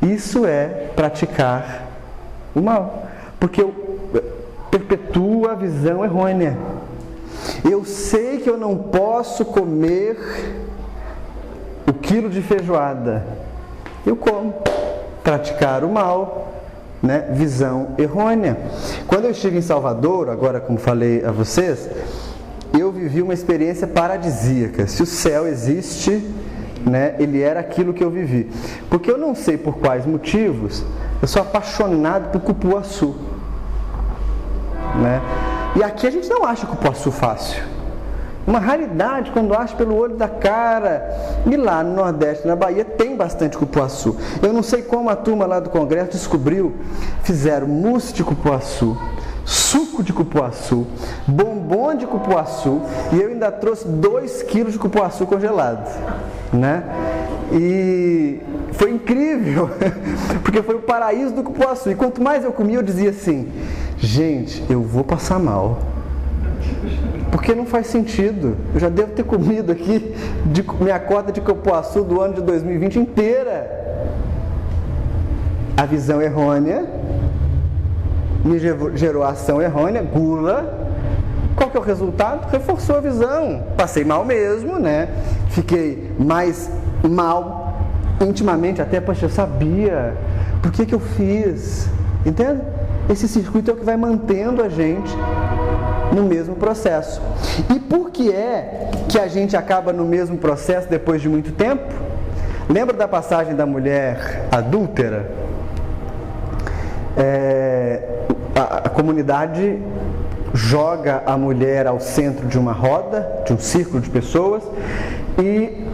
Isso é praticar o mal, porque eu perpetuo a visão errônea. Eu sei que eu não posso comer o quilo de feijoada, eu como. Praticar o mal, né? Visão errônea. Quando eu estive em Salvador, agora como falei a vocês, eu vivi uma experiência paradisíaca. Se o céu existe, né, ele era aquilo que eu vivi. Porque eu não sei por quais motivos, eu sou apaixonado por cupuaçu, né? E aqui a gente não acha cupuaçu fácil. Uma raridade quando acha pelo olho da cara. E lá no Nordeste, na Bahia, tem bastante cupuaçu. Eu não sei como a turma lá do Congresso descobriu. Fizeram mousse de cupuaçu, suco de cupuaçu, bombom de cupuaçu, e eu ainda trouxe 2 quilos de cupuaçu congelado, né? E foi incrível, porque foi o paraíso do cupuaçu. E quanto mais eu comia, eu dizia assim: gente, eu vou passar mal, porque não faz sentido. Eu já devo ter comido aqui minha cota de cupuaçu do ano de 2020 inteira. A visão errônea me gerou a ação errônea, gula. Qual que é o resultado? Reforçou a visão. Passei mal mesmo, né? Fiquei mais mal intimamente, até, poxa, eu sabia. Por que eu fiz? Entende? Esse circuito é o que vai mantendo a gente no mesmo processo. E por que é que a gente acaba no mesmo processo depois de muito tempo? Lembra da passagem da mulher adúltera? A comunidade joga a mulher ao centro de uma roda, de um círculo de pessoas, e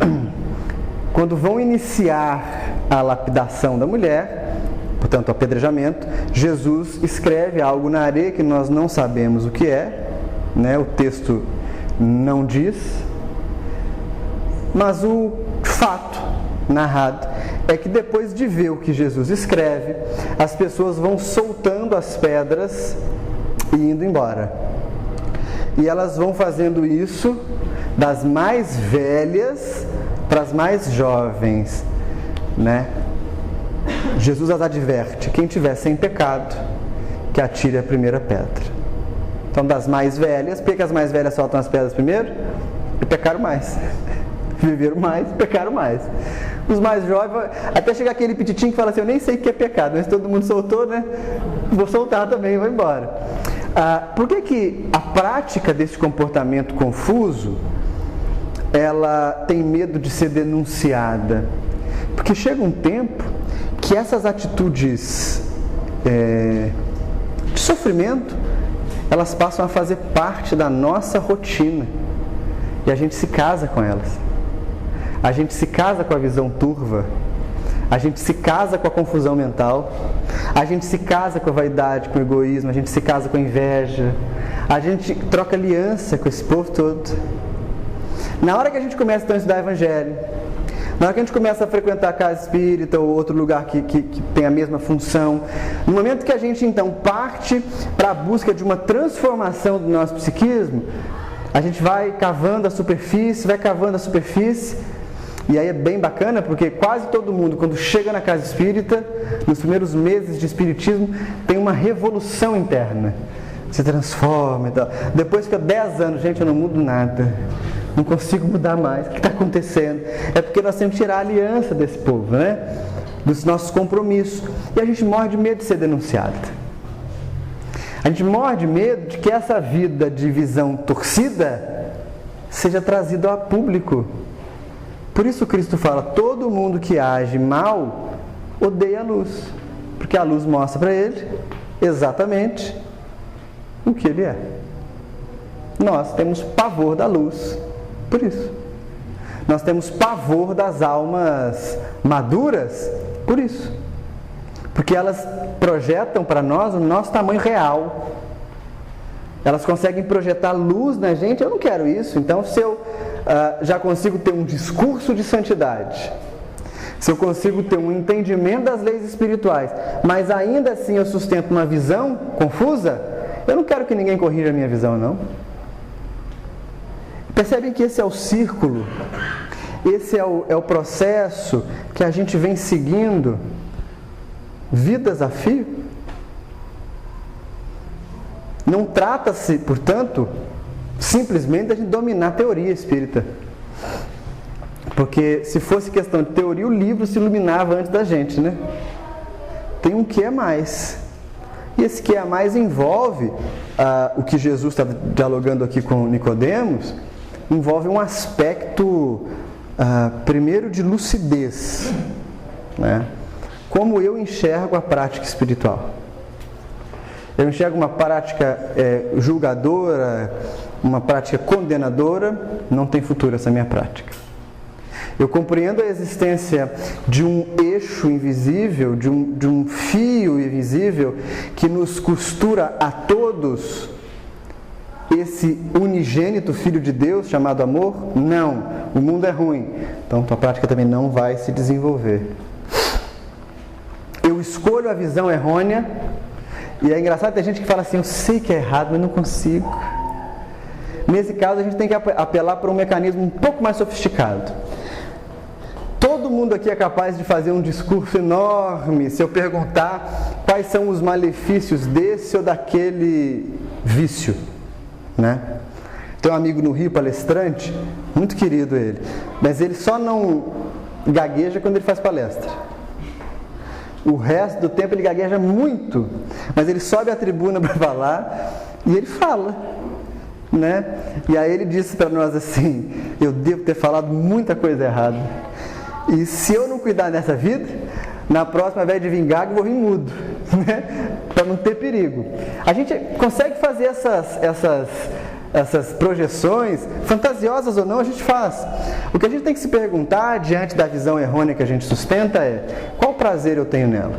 quando vão iniciar a lapidação da mulher, portanto o apedrejamento, Jesus escreve algo na areia que nós não sabemos o que é, né? O texto não diz, mas o fato narrado é que depois de ver o que Jesus escreve, as pessoas vão soltando as pedras e indo embora. E elas vão fazendo isso das mais velhas para as mais jovens, né? Jesus as adverte: quem tiver sem pecado, que atire a primeira pedra. Então, das mais velhas, por que as mais velhas soltam as pedras primeiro? E pecaram mais. Viveram mais, pecaram mais. Os mais jovens, até chegar aquele pititinho que fala assim: eu nem sei o que é pecado, mas todo mundo soltou, né? Vou soltar também, vou embora. Por que a prática desse comportamento confuso, ela tem medo de ser denunciada? Porque chega um tempo que essas atitudes de sofrimento, elas passam a fazer parte da nossa rotina. E a gente se casa com elas. A gente se casa com a visão turva. A gente se casa com a confusão mental. A gente se casa com a vaidade, com o egoísmo. A gente se casa com a inveja. A gente troca aliança com esse povo todo. Na hora que a gente começa então a estudar o Evangelho, Na hora que a gente começa a frequentar a casa espírita ou outro lugar que tem a mesma função, no momento que a gente então parte para a busca de uma transformação do nosso psiquismo, a gente vai cavando a superfície, e aí é bem bacana porque quase todo mundo, quando chega na casa espírita, nos primeiros meses de espiritismo, tem uma revolução interna. Se transforma e tal. Depois fica 10 anos, gente, eu não mudo nada. Não consigo mudar mais. O que está acontecendo? É porque nós temos que tirar a aliança desse povo, né? Dos nossos compromissos. E a gente morre de medo de ser denunciado. A gente morre de medo de que essa vida de visão torcida seja trazida ao público. Por isso Cristo fala, todo mundo que age mal odeia a luz. Porque a luz mostra para ele exatamente o que ele é. Nós temos pavor da luz. Por isso. Nós temos pavor das almas maduras, por isso. Porque elas projetam para nós o nosso tamanho real. Elas conseguem projetar luz na gente. Eu não quero isso. Então, se eu já consigo ter um discurso de santidade, se eu consigo ter um entendimento das leis espirituais, mas ainda assim eu sustento uma visão confusa, eu não quero que ninguém corrija a minha visão, não. Percebem que esse é o círculo, esse é o processo que a gente vem seguindo, vidas a fio. Não trata-se, portanto, simplesmente de a gente dominar a teoria espírita. Porque se fosse questão de teoria, o livro se iluminava antes da gente, né? Tem um que é mais. E esse que é mais envolve o que Jesus está dialogando aqui com Nicodemos, envolve um aspecto, primeiro, de lucidez, né? Como eu enxergo a prática espiritual. Eu enxergo uma prática julgadora, uma prática condenadora, não tem futuro essa minha prática. Eu compreendo a existência de um eixo invisível, de um fio invisível que nos costura a todos esse unigênito Filho de Deus chamado amor. Não, o mundo é ruim, então tua prática também não vai se desenvolver. Eu escolho a visão errônea, e é engraçado, tem gente que fala assim, eu sei que é errado, mas não consigo. Nesse caso a gente tem que apelar para um mecanismo um pouco mais sofisticado. Todo mundo aqui é capaz de fazer um discurso enorme se eu perguntar quais são os malefícios desse ou daquele vício, né? Tem um amigo no Rio, palestrante, muito querido ele, mas ele só não gagueja quando ele faz palestra. O resto do tempo ele gagueja muito, mas ele sobe a tribuna para falar e ele fala, né? E aí ele disse para nós assim, eu devo ter falado muita coisa errada. E se eu não cuidar dessa vida, na próxima, ao invés de vir gago, eu vou vir mudo, né? Para não ter perigo. A gente consegue fazer essas projeções, fantasiosas ou não, a gente faz. O que a gente tem que se perguntar, diante da visão errônea que a gente sustenta, é qual prazer eu tenho nela?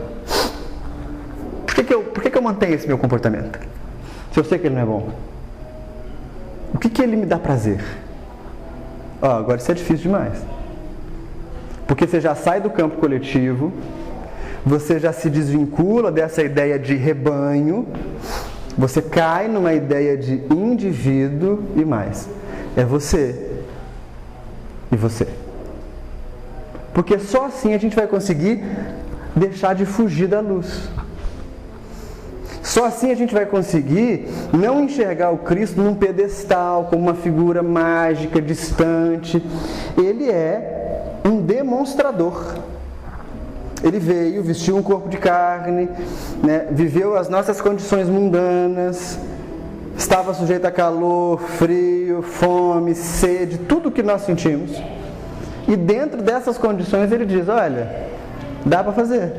Por que eu mantenho esse meu comportamento? Se eu sei que ele não é bom. O que ele me dá prazer? Agora isso é difícil demais. Porque você já sai do campo coletivo, você já se desvincula dessa ideia de rebanho, você cai numa ideia de indivíduo e mais. É você e você. Porque só assim a gente vai conseguir deixar de fugir da luz. Só assim a gente vai conseguir não enxergar o Cristo num pedestal, como uma figura mágica, distante. Ele é um demonstrador. Ele veio, vestiu um corpo de carne, né, viveu as nossas condições mundanas, estava sujeito a calor, frio, fome, sede, tudo o que nós sentimos. E dentro dessas condições ele diz, olha, dá para fazer.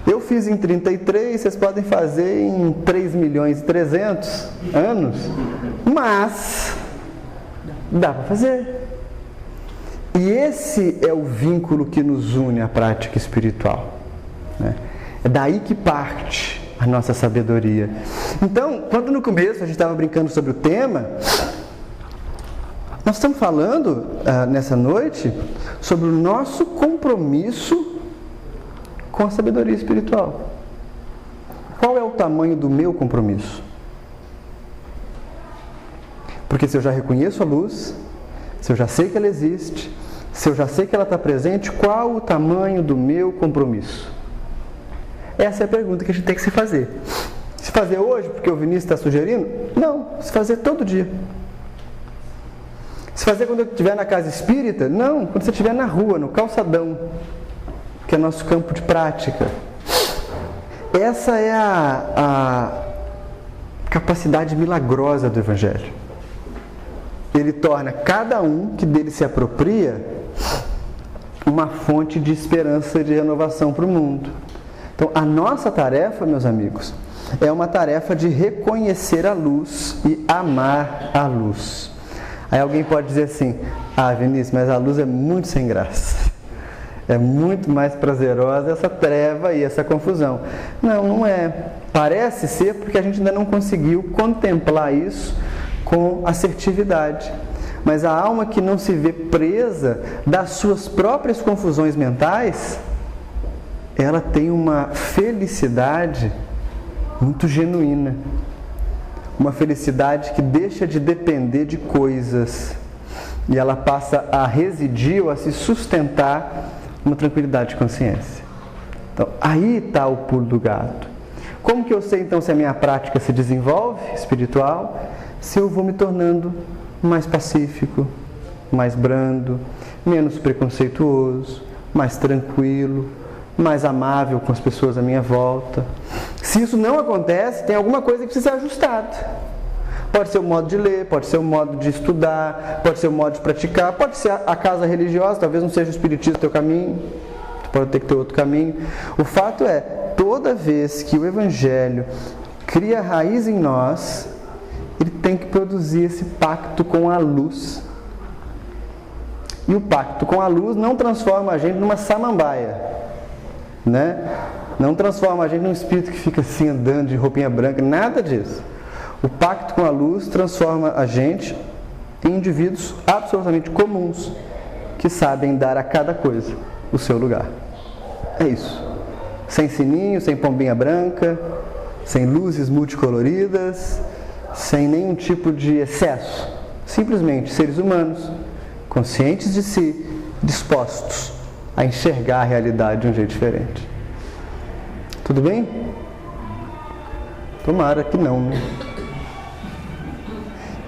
Eu fiz em 33, vocês podem fazer em 3.300.000 anos, mas dá para fazer. E esse é o vínculo que nos une à prática espiritual, né? É daí que parte a nossa sabedoria. Então, quando no começo a gente estava brincando sobre o tema, Nós estamos falando nessa noite sobre o nosso compromisso com a sabedoria espiritual. Qual é o tamanho do meu compromisso? Porque se eu já reconheço a luz, se eu já sei que ela existe, se eu já sei que ela está presente, qual o tamanho do meu compromisso? Essa é a pergunta que a gente tem que se fazer. Se fazer hoje, porque o Vinícius está sugerindo? Não, se fazer todo dia. Se fazer quando eu estiver na casa espírita? Não, quando você estiver na rua, no calçadão, que é nosso campo de prática. Essa é a capacidade milagrosa do Evangelho. Ele torna cada um que dele se apropria uma fonte de esperança e de renovação para o mundo. Então, a nossa tarefa, meus amigos, é uma tarefa de reconhecer a luz e amar a luz. Aí alguém pode dizer assim: ah, Vinícius, mas a luz é muito sem graça. É muito mais prazerosa essa treva e essa confusão. Não, não é. Parece ser porque a gente ainda não conseguiu contemplar isso com assertividade. Mas a alma que não se vê presa das suas próprias confusões mentais, ela tem uma felicidade muito genuína. Uma felicidade que deixa de depender de coisas. E ela passa a residir ou a se sustentar uma tranquilidade de consciência. Então, aí está o pulo do gato. Como que eu sei então se a minha prática se desenvolve espiritual? Se eu vou me tornando mais pacífico, mais brando, menos preconceituoso, mais tranquilo, mais amável com as pessoas à minha volta. Se isso não acontece, tem alguma coisa que precisa ser ajustada. Pode ser o modo de ler, pode ser o modo de estudar, pode ser o modo de praticar, pode ser a casa religiosa, talvez não seja o espiritismo o teu caminho, tu pode ter que ter outro caminho. O fato é, toda vez que o Evangelho cria raiz em nós, ele tem que produzir esse pacto com a luz. E o pacto com a luz não transforma a gente numa samambaia, né? Não transforma a gente num espírito que fica assim andando de roupinha branca, nada disso. O pacto com a luz transforma a gente em indivíduos absolutamente comuns, que sabem dar a cada coisa o seu lugar. É isso. Sem sininho, sem pombinha branca, sem luzes multicoloridas, sem nenhum tipo de excesso. Simplesmente seres humanos, conscientes de si, dispostos a enxergar a realidade de um jeito diferente. Tudo bem? Tomara que não, né?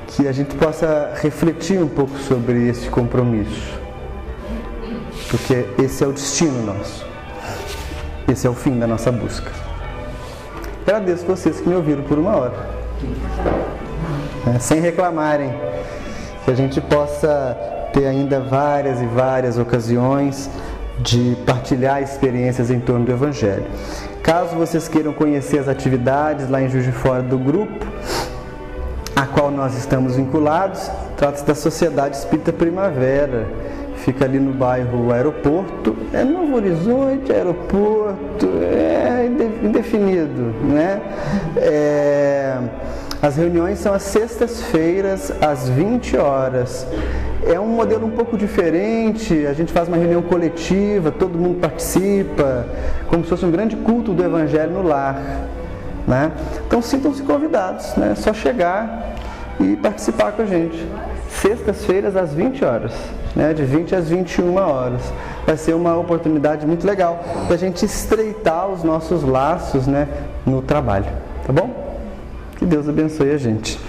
Que a gente possa refletir um pouco sobre esse compromisso. Porque esse é o destino nosso. Esse é o fim da nossa busca. Agradeço vocês que me ouviram por uma hora. Sem reclamarem. Que a gente possa ter ainda várias e várias ocasiões de partilhar experiências em torno do Evangelho. Caso vocês queiram conhecer as atividades lá em Juiz de Fora do grupo, a qual nós estamos vinculados, trata-se da Sociedade Espírita Primavera. Fica ali no bairro Aeroporto, é Novo Horizonte, Aeroporto, é indefinido, né? As reuniões são às sextas-feiras, às 20 horas. É um modelo um pouco diferente, a gente faz uma reunião coletiva, todo mundo participa, como se fosse um grande culto do Evangelho no lar, né? Então sintam-se convidados, né? É só chegar e participar com a gente. Sextas-feiras às 20 horas, né? De 20 às 21 horas. Vai ser uma oportunidade muito legal para a gente estreitar os nossos laços, né? No trabalho, tá bom? Que Deus abençoe a gente.